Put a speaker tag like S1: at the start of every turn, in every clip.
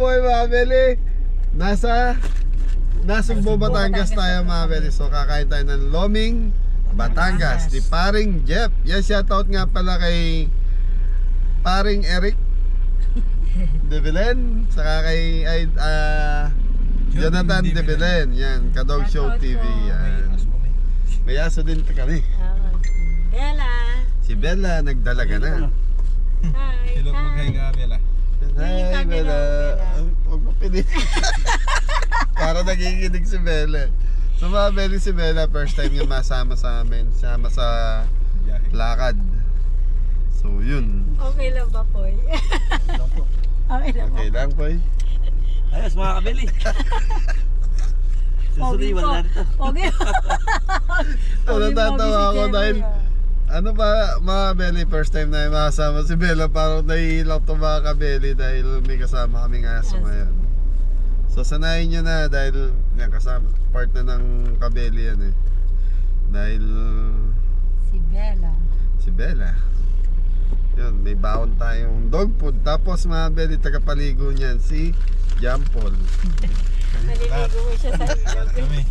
S1: boy mga beli. Nasa Sugbo, Batangas tayo mga beli. So kakain tayo ng Loming Batangas ni Paring Jeff. Yes, shoutout nga pala kay Paring Eric De Belen, saka kay Jonathan De Belen. Yan, Kadog Show TV. Yan. May aso din kami.
S2: Bella.
S1: Si Bella nagdalaga na.
S2: Hi.
S3: Hello, mag-hi nga, Bella.
S1: Hi Bella. Huwag mo pinig. Para nagiginig si Bella. So mga Bella, si Bella first time niya masama sa amin. Sama sa lakad. So yun.
S2: Okay lang ba, Poy? Okay lang ba?
S1: Okay lang, Poy.
S4: Ayos mga kabili. Susuriwan lang ito.
S2: Okay.
S1: Natatawa ako dahil ano ba mga Bella, first time na makasama si Bella. Parang nahihilap to mga kabeli dahil may kasama kaming aso ngayon. So sanayin nyo na dahil yan, kasama part na ng kabeli yan eh. Dahil si Bella. Yun, may baon tayong dog food. Tapos mga Bella, tagapaligo niyan si Jampol.
S2: Maliligo mo siya sa ilog.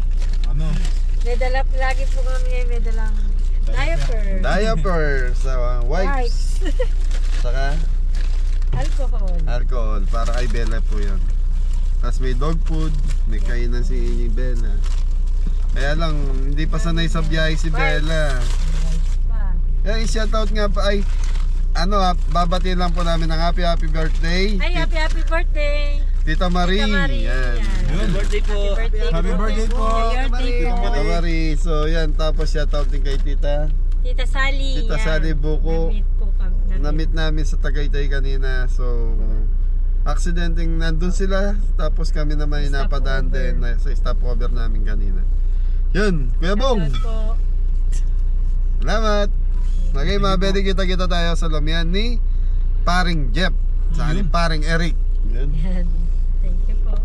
S3: Ano?
S2: May dala, lagi po kami may dalang
S1: Diaper sa wipes. Saka alcohol para kay Bella po yun. Tapos may dog food, may kainan si Bella. Kaya lang, hindi pa sanay sa biyahe si Bella. Kaya i-shoutout nga pa ay babatiin lang po namin ng happy birthday.
S2: Ay, happy birthday.
S1: Tita Marie. Yan.
S4: Happy birthday po.
S3: Happy birthday po.
S1: Tita Marie. So yan, tapos shoutout din kay Tita
S2: Sally.
S1: Tita Sally Buko. Na-meet namin sa Tagaytay kanina. So aksidenteng nandun sila. Tapos kami naman inapadaan din sa stopover namin kanina. Yun, Kuya Bong. Salamat. Okay mga Bedi, kita tayo sa Lomian ni Paring Jeff. Sa ni Paring Eric. Yun.
S2: Thank you po.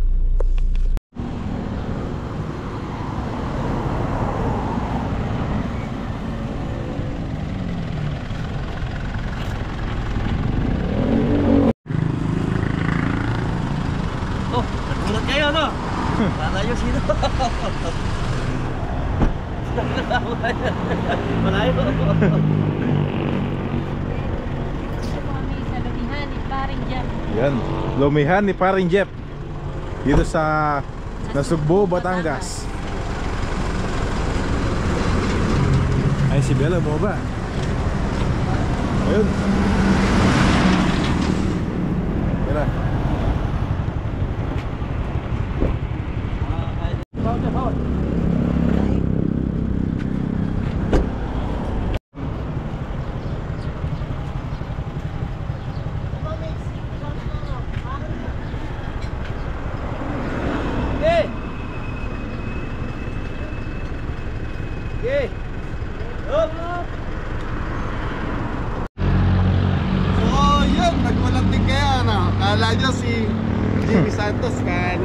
S4: Oh, nagulat kayo no? Malayo sino? Malayo.
S3: Yan, Lumihan ni Paring Jeff. Dito sa Nasugbo, Batangas. Ay, si Bella mo ba? Ayun. Bella.
S1: So yun, nagwalanting kaya kala nyo si Jimmy Santos kan.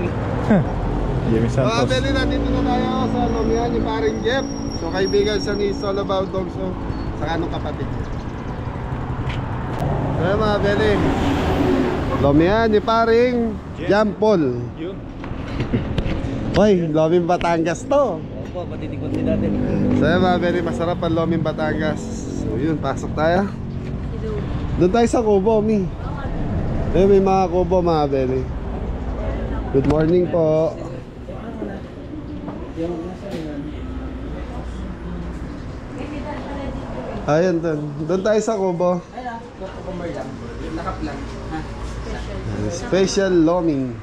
S3: Jimmy
S1: Mga
S3: Santos.
S1: Beli, nandito na tayo sa Lomian ni Paring Jeff. So kaibigan siya ni It's All About Dogs. So saka nung kapatid niya. So mga Beli, Lomian ni Paring Jampol. Hoy, Loming Batangas to.
S4: Opo, matitikot din natin.
S1: So mga Beli, masarap ang Loming Batangas. So yun, pasok tayo. Doon tayo sa Kubo, Mi. May mga Kubo mga Beli. Good morning po. Ayun, doon tayo sa Kubo. Special Loming.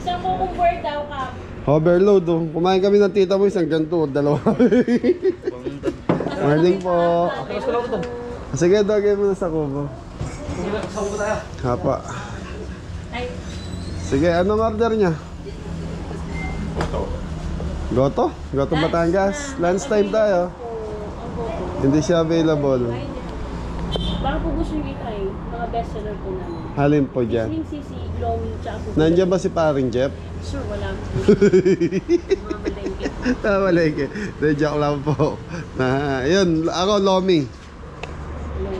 S2: Isang cucumber daw ka.
S1: Overload oh. Kumain kami ng tita mo isang ganito, dalawa. Morning po. Sige, dogay mo na sa Kubo. Hapa. Sige, anong order niya? Goto? Goto Batangas. Lunch time tayo. Hindi siya available.
S5: Baka po gusto nyo i-try, mga bestseller po namin.
S1: Halin po dyan.
S5: Sling sisi, glowing, tsaka po.
S1: Nandiyan ba si Paring Jeff?
S5: Sure, wala po. Mga malengke.
S1: Malengke. Joke lang po. Yun, ako Lomi.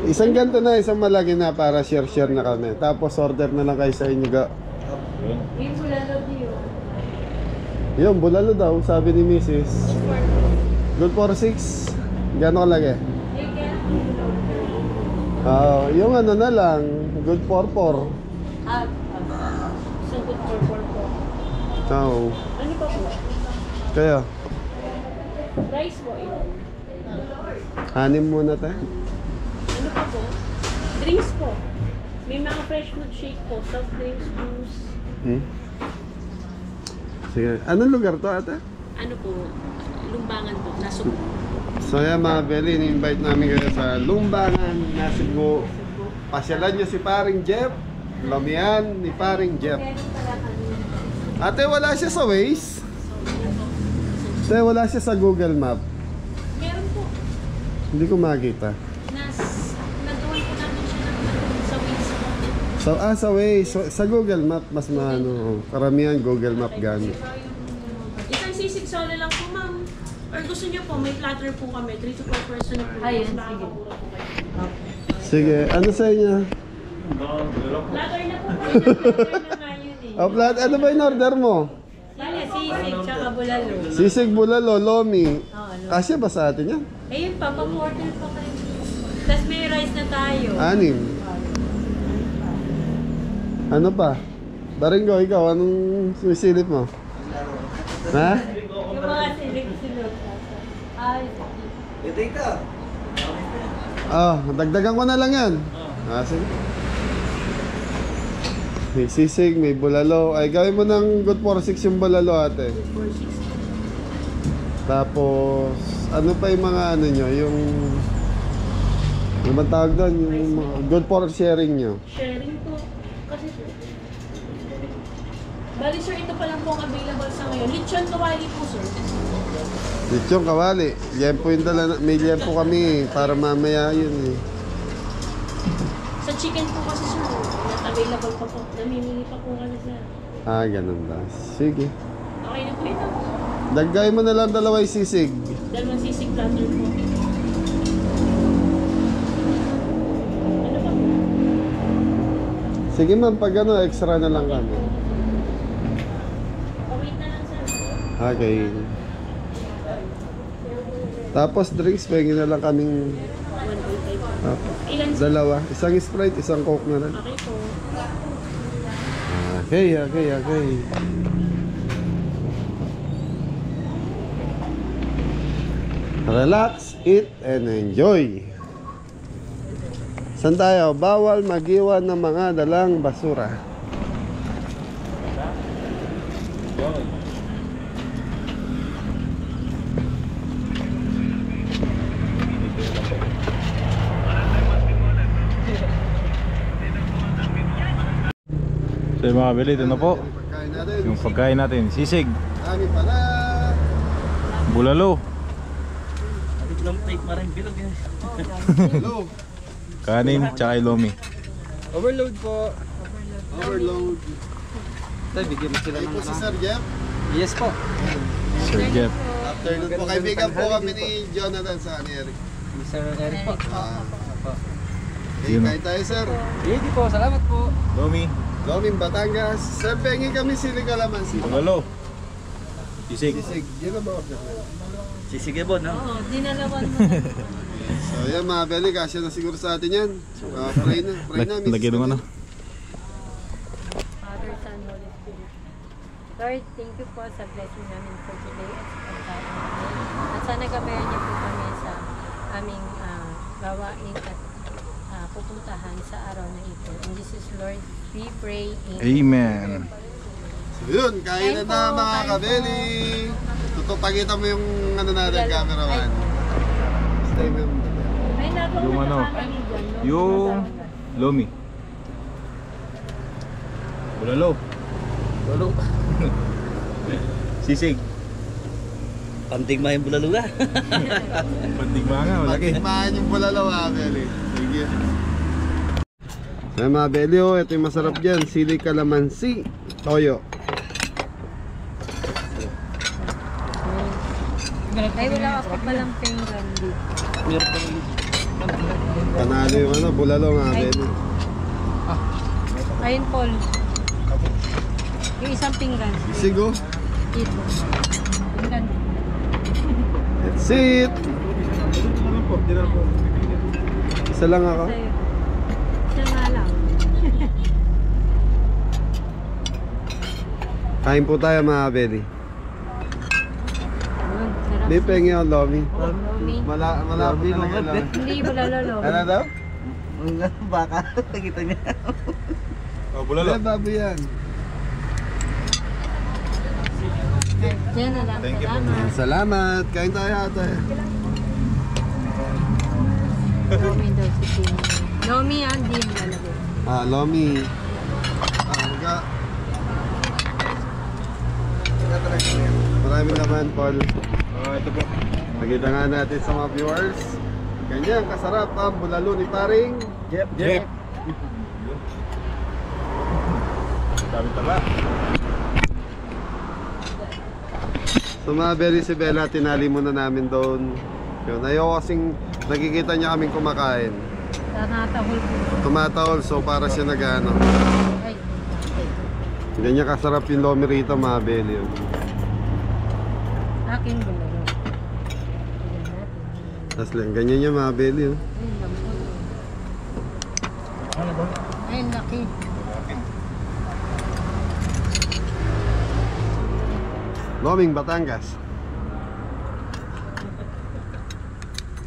S1: Isang ganito na, isang malaki na para share-share na kami. Tapos order na lang kayo sa inyo.
S3: Yun.
S5: Yung bulalog niyo.
S1: Yung bulalo daw, sabi ni Mrs. Good for 6. Gano'n kalaki?
S5: Eh, kaya
S1: Yung ano na lang, good for 4.
S5: isang good for po.
S1: Oo.
S5: Ano pa po?
S1: Kaya,
S5: Rice po, ilan?
S1: hanim muna tayo.
S5: Ano pa po? Drinks po. May mga fresh fruit shake po. Soft drinks, juice.
S1: Sige. Anong lugar to, ate?
S5: Ano po? Lumbangan po. Nasa
S1: So yan mga Beli, ni-invite namin kayo sa Lumbangan, Nasugbo. Pasyalan nyo si paring Jeff. Lomihan ni paring Jeff. Ate, wala siya sa Waze? Ate, wala siya sa Google Map.
S5: Meron po.
S1: Hindi ko makita.
S5: Nagawan po namin siya sa Waze po.
S1: So, sa Waze. So, sa Google Map, mas maano. Karamihan Google Map gamit.
S5: Isang sisig solo lang po, ma'am. Or gusto niyo po, may platter po kami. 3 to 4 person po.
S2: Ayun, sige.
S5: Makakapura po kayo.
S1: Sige, ano sa inyo?
S5: Platter na po. Platter na nga yun eh.
S1: Ano ba yung order mo?
S2: Sila sisig, tsaka bulalo.
S1: Sisig, bulalo, lomi.
S2: Oo,
S1: Kasya ba sa atin yan?
S2: Ayun pa, pa-order pa kayo. Tapos may rice na tayo.
S1: 6. Ano pa? Baringo, ikaw, anong sumisilip mo? Ha?
S2: Yung mga silig-silog. Ay,
S4: Ito ka.
S1: Dagdagan ko na lang yan. Sige. May sisig, may bulalo. Ay, gawin mo ng good for 6 yung bulalo, ate. Tapos, ano pa yung mga ano nyo? Yung... Ano ba tawag doon? Yung mga good for sharing nyo.
S5: Sharing po. Kasi po. Bali sir, ito pa lang po ang available sa ngayon. Lechon kawali po sir.
S1: Lechong kawali. Yan po yung dala. May yan po kami para mamaya yun eh.
S5: Sa chicken po kasi sir, not available pa po. Namimili pa po kami sir.
S1: Ganun ba? Sige.
S5: Okay na po ito.
S1: Daggay mo na lang dalawang sisig.
S5: Dalawang sisig platter po. Ano pa po?
S1: Sige ma'am, pag ano, extra na lang kami.
S5: Wait na lang sir.
S1: Okay. Tapos drinks, pahingin na lang kaming
S5: 1.5. Ilan sir?
S1: dalawa. Isang Sprite, isang Coke na lang.
S5: Okay po.
S1: Okay. Relax, eat, and enjoy. Saan tayo? Bawal mag-iwan ng mga dalang basura.
S3: So yung mga Beli, ito na po.
S1: Pagkain natin.
S3: Yung pagkain natin. Sisig,
S1: Kami pala.
S3: bulalo,
S4: Alit lang take maraming bilog yan.
S1: Hello.
S3: kanin, tsaka lomi.
S4: Overload po.
S1: Overload.
S4: Tayo, bigyan mo sila
S1: Ay
S4: ng
S1: po si
S4: ano.
S1: Sir Jeff.
S4: Yes po.
S3: Sir Jeff.
S1: Afternoon po. Kaibigan po kami ni Jonathan sa ni Eric.
S4: Mr. Eric po. Opo.
S1: Okay, kain tayo sir.
S4: Hindi po, salamat po.
S3: Lomi,
S1: Loming Batangas. Sir, pengi kami sili kalamansi.
S3: bulalo, sisig.
S1: Sisig. Yun ang mga order.
S4: Sisige po, no?
S2: oo, dinalawan mo.
S1: So yan mga Beli, kasya na siguro sa atin yan. Pray na. Pray na. Mrs.
S3: Lagyan mo ano.
S2: Father, Son, Holy Spirit. Lord, thank you po sa blessing namin for today at sa pagkain namin. At sana gabayan niyo po kami sa aming gawain at pupuntahan sa araw na ito. In Jesus, Lord, we pray.
S3: Amen.
S1: So yun, kain na na mga kabeli. Tutupagita mo yung ano natin, cameraman. Stay mo yung...
S2: Ay, nako,
S3: Yung ano, yung lomi, bulalo, sisig,
S4: Pantigma yung bulaluga.
S3: pantigma nga, malaki.
S1: Patikmaan yung bulalo mga Beli. Sige. Ay mga Beli, oh, ito yung masarap dyan. Sili kalamansi, toyo.
S2: Ay, wala ka pa palang pinggan dito.
S4: Meron po yung
S1: Panalo yung ano, bulalo mga Beli.
S2: Ayun, Paul. Yung isang pinggan.
S1: Sigo.
S2: Dito. Pinggan.
S1: That's it. Isa lang ako.
S2: Sa'yo. Siya nga lang.
S1: Kain po tayo mga Beli.
S2: Ayun, sarap.
S1: Di pengi ang lomi.
S2: Lomi.
S1: Malapit talaga lomi.
S2: Hindi wala lolo.
S1: Ano daw?
S4: Baka, nakita niya.
S3: Oh,
S1: Wala
S3: bulalo.
S1: baboy yan.
S2: Diyan na lang.
S3: Thank you po.
S2: Salamat.
S1: Salamat. Kain tayo ate.
S2: Lomi daw si Tino. Lomi yan, di mo lalagay.
S1: Ah, lomi. Maga. Maraming naman, Paul.
S3: Oh, ito po.
S1: Nakita nga natin sa mga viewers. Ganyan kasarap ang bulalo ni paring
S4: Jeff.
S3: Jeff. Dami tala.
S1: So mga Beli si Bella, tinali muna namin doon. Yun, ayaw kasing nakikita niya kaming kumakain.
S2: Tanatahol po.
S1: Tumatahol, so para siya nag-ano.
S2: Ay.
S1: Ganyan kasarap yung lomi rito mga Beli. Yun.
S2: Aking bulalo. Tignan natin.
S1: Tapos lang, ganyan yung mga Beli. Yun.
S2: Ay, lambot. Ay, ang laki.
S1: Loming Batangas.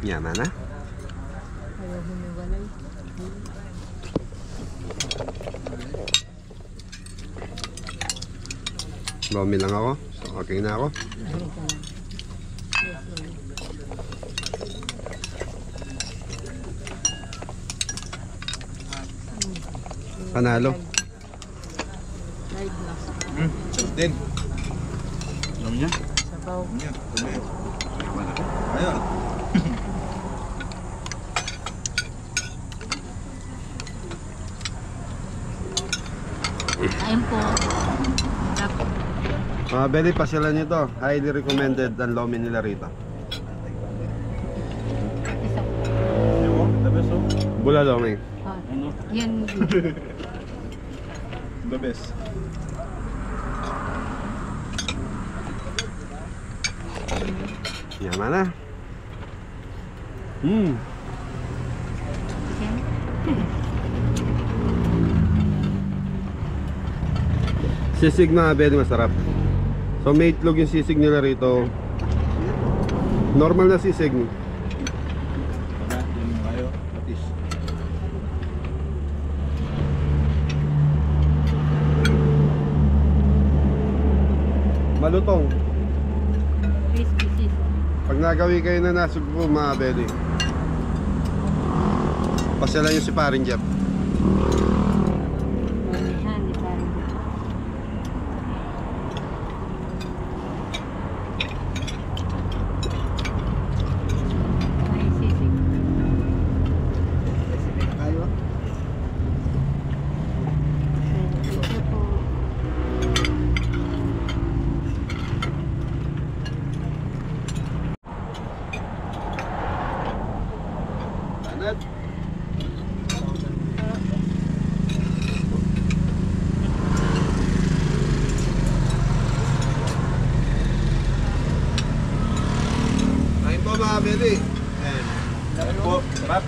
S1: Yaman na.
S2: Ayaw humiwalay.
S1: Lomi lang ako. So okay na ako.
S2: Ay, ka lang. Yes, yes.
S1: Panalo.
S2: Live na.
S3: Sarap din.
S4: Alam niya?
S2: Sabaw.
S3: Yan. Ayun.
S2: Kain po. Sarap.
S1: Mga Beli, pasyalan nyo to. Highly recommended ang lomi nila rito.
S2: Isa po.
S3: Yung the best oh.
S1: Bula lomi.
S2: Ah,
S4: Ano?
S2: yan.
S3: The best.
S1: Yaman na. Hmm. Sisig mga Beli, masarap. So may itlog yung sisig nila rito. Normal na sisig.
S3: Wala. Yan kayo. Patis.
S1: Malutong.
S2: Crispy sis.
S1: Pag nagawi kayo na nasugbo mga Beli, pasyalan nyo si paring Jeff.
S2: Mamihan, di ba? Ay, sisig.
S4: Kayo?
S2: Thank you po.
S1: Anad. Kain po mga Beli.
S3: Ayun po. Sarap.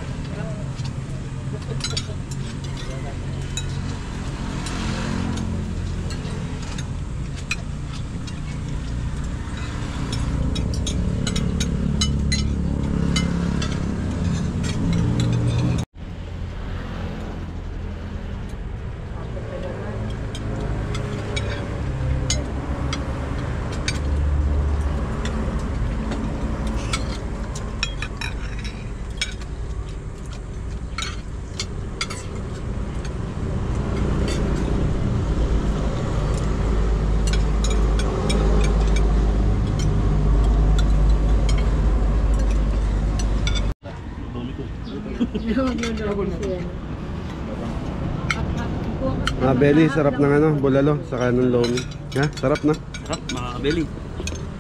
S1: Mga Beli, sarap ng ano, bulalo, saka ng lomi. Ha? Sarap na.
S4: Sarap mga kabeli.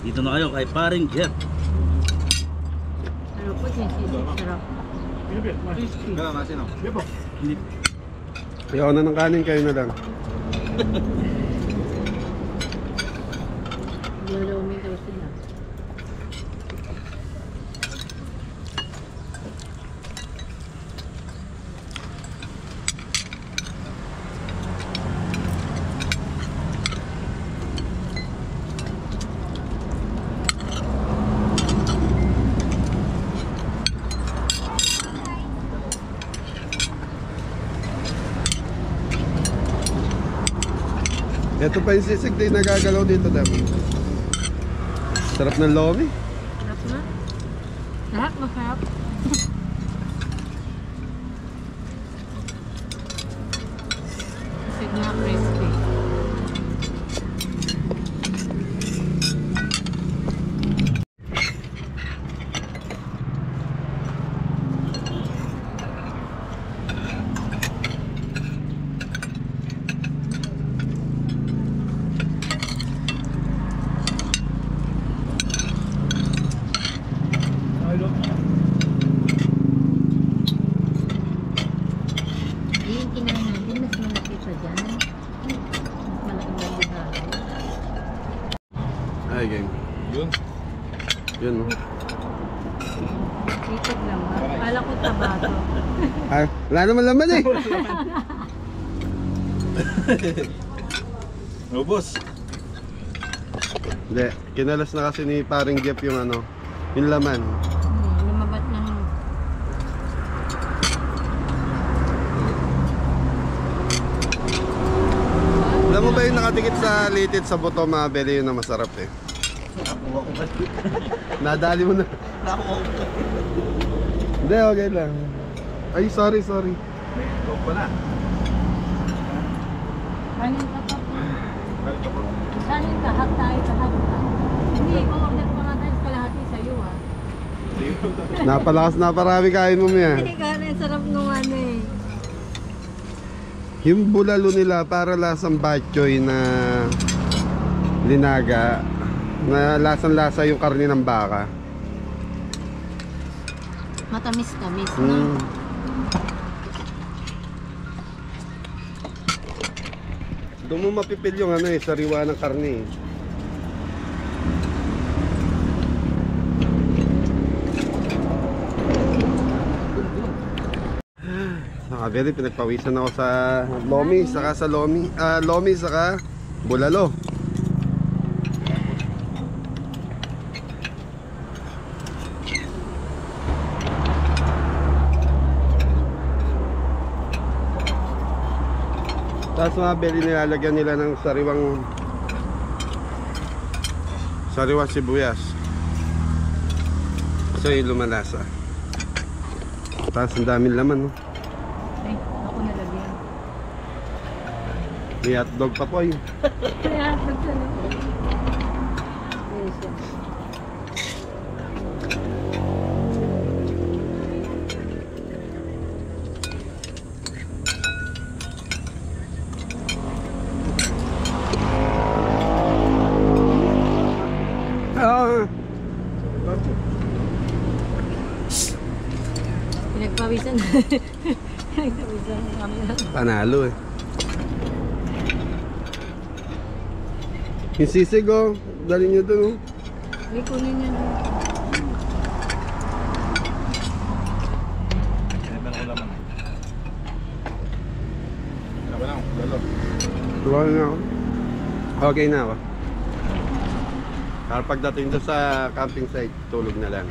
S4: Dito na kayo kay paring Jeff.
S2: Ano po, sisig. Sarap. Crispy.
S3: Kaya masin oh.
S4: Hindi.
S1: Ayaw na ng kanin, kayo na lang. Ito pa yung sisig din nagagalaw dito, Dam. Sarap ng lomi.
S2: Sarap na. Lahat masarap. Kasi nga crispy. Yung kinain natin, mas malaki pa dyan. Mas malaking balihan.
S1: Ay, gang.
S3: Yun.
S1: Yun, no?
S2: Itig lang ba? Kala ko tabato.
S1: Ah, wala naman laman eh.
S3: Ubos.
S1: Hindi, kinalas na kasi ni paring Jeff yung ano, yung laman.
S2: Lumabat ng...
S1: Alam mo ba yung nakatikit sa litid sa buto, mga beli, yun na masarap eh.
S4: Nakuha ko ba?
S1: Nadali mo na.
S4: Nakuha ko ba?
S1: Hindi, okay lang. Ay, sorry.
S3: May ito pala.
S2: Kanin ka pa po.
S3: Balik ka po.
S2: Kanin ka, hap tayo sa hap. Hindi, order ko na tayo kalahati sa'yo ah.
S1: Napalakas na parami kain mo niya.
S2: Hindi kanin, sarap nung ano eh.
S1: Yung bulalo nila para lasang batchoy na linaga, na lasang-lasa yung karne ng baka.
S2: Matamis-tamis, no?
S1: Mm. Doon mo mapipil yung ano eh, sariwa ng karne eh. Nakabili, pinagpawisan ako sa lomi, saka sa lomi, saka bulalo. Tapos mga beli nilalagyan nila ng sariwang sibuyas. So yung lumalasa. Tapos ang daming laman, no?
S2: Ay, ako nalagyan.
S1: May hotdog pa po yun.
S2: Kaya, pagkano? Yes, yan.
S1: Ah,
S2: Pinagpawisan. Pinagpawisan kami lang.
S1: panalo eh. Yung sisig oh, dali nyo dun oh.
S2: May kunin niya na.
S3: Meron ko laman. Ano ba lang? Lalo.
S1: Tuwa na ako. Okay na ako. Para pagdating doon sa camping site, tulog na lang.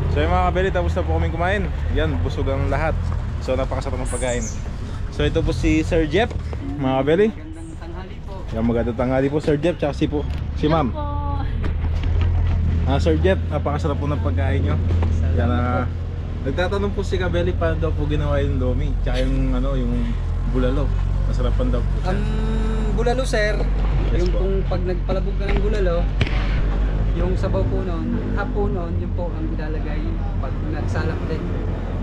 S3: So yung mga kabeli, tapos na po kaming kumain. Yan, busog ang lahat. So napakasarap ng pagkain. So ito po si Sir Jeff, mga kabeli.
S4: Magandang tanghali po.
S3: Yan, magandang tanghali po Sir Jeff, tsaka si Ma'am.
S2: Po.
S3: Sir Jeff, napakasarap po ng pagkain nyo. Yan, nagtatanong po si Kabeli paano daw po ginawa yung lomi, tsaka yung, ano, yung bulalo. Masarapan daw po siya.
S4: Ang bulalo, sir,
S3: Yes
S4: yung
S3: po.
S4: kung pag nagpalabog ka ng bulalo, yung sabaw po noon, hapo noon, yun po ang ilalagay pag nagsalak din.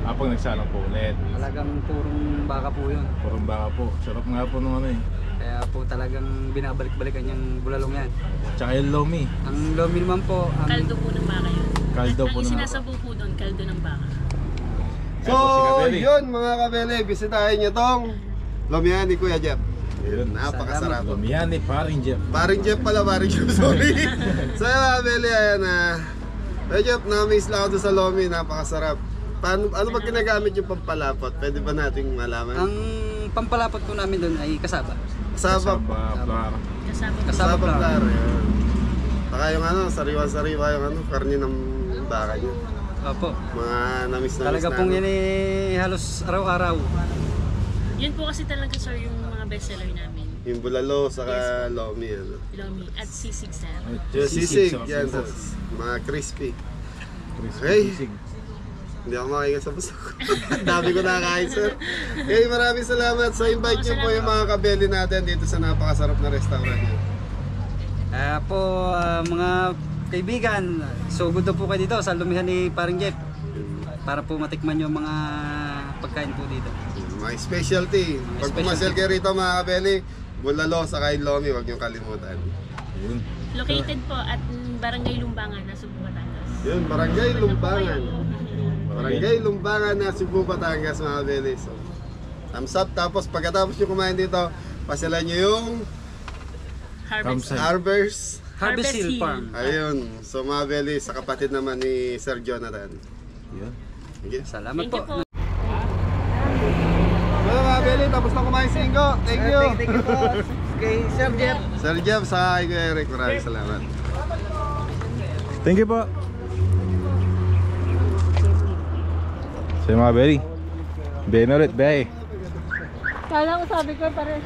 S3: Pag nagsalang po ulit.
S4: Talagang purong baka po yun.
S3: Purong baka po. Sarap nga po nung ano eh.
S4: Kaya po talagang binabalik-balikan yung bulalong yan.
S3: Tsaka yung lomi.
S4: Ang lomi naman po, ang
S5: Kaldo po ng baka yun.
S3: Kaldo po
S5: Ang
S3: naman.
S5: sinasabaw po doon, kaldo ng baka.
S1: So,
S3: Ayan po si Kabeli.
S1: yun mga kabeli, bisitahin nyo tong lomihan ni Kuya Jeff. Yun, napakasarap.
S3: Lomihan ni Paring Jeff.
S1: Paring Jeff pala, paring Jeff, sorry. So yun mga kabeli, ayan na. Kuya Jeff, na-miss lang ako doon sa lomi, napakasarap. Ano ba ginagamit yung pampalapot? Pwede ba nating malaman?
S4: ang pampalapot po namin doon ay kasaba.
S1: Kasaba.
S3: Blar.
S5: Kasama po.
S4: Kasaba
S1: Kasaba
S4: flour.
S1: flour, yun. Saka yung ano, sariwa-sariwa yung ano, karne ng baka nyo.
S4: Opo.
S1: Mga namis
S4: Talaga
S1: na
S4: pong
S1: ano.
S4: yan eh halos araw-araw.
S5: Yun po kasi talaga sir yung mga bestseller namin.
S1: Yung bulalo, saka lomi, ano.
S5: Lomi at sisig sir.
S1: Yung sisig,
S3: sarap
S1: yan,
S3: yun.
S1: tas mga crispy.
S3: Crispy
S1: Hey.
S3: sisig.
S1: Hindi ako makahinga sa busog. Dami ko nakakain, sir. Okay, maraming salamat sa invite niyo po yung mga kabeli natin dito sa napakasarap na restaurant niyo.
S4: Mga kaibigan, sugod na po kayo dito sa lumihan ni Paring Jeff para po matikman yung mga pagkain po dito.
S1: My specialty. Pag
S4: specialty.
S1: pumasyal kayo rito mga kabeli, bulalo sa lomi, huwag niyong kalimutan.
S3: Yun.
S5: Located po at Barangay Lumbangan na Cebu, Batangas.
S1: Yun, Barangay Lumbangan. Barangay Lumbangan na Cebu, Batangas mga kabeli. So, thumbs up. Tapos pagkatapos nyo kumain dito, pasyalan nyo yung
S5: Harvest.
S3: Campsite.
S1: Harvest.
S4: Harvest Hill
S5: Hill.
S4: Farm.
S1: Ayun. So mga kabeli, sa kapatid naman ni Sir Jonathan.
S3: Yun.
S1: Sige.
S4: Salamat
S5: Thank you po.
S1: Well, mga kabeli, tapos na kumain si Ingo. Thank you.
S4: Thank you po kay Sir Jeff.
S1: Sir Jeff, sa kay Kuya Eric, maraming salamat.
S3: Thank you po. So mga Belly, Ben ulit, Bay.
S2: Kala ko sabi ko parang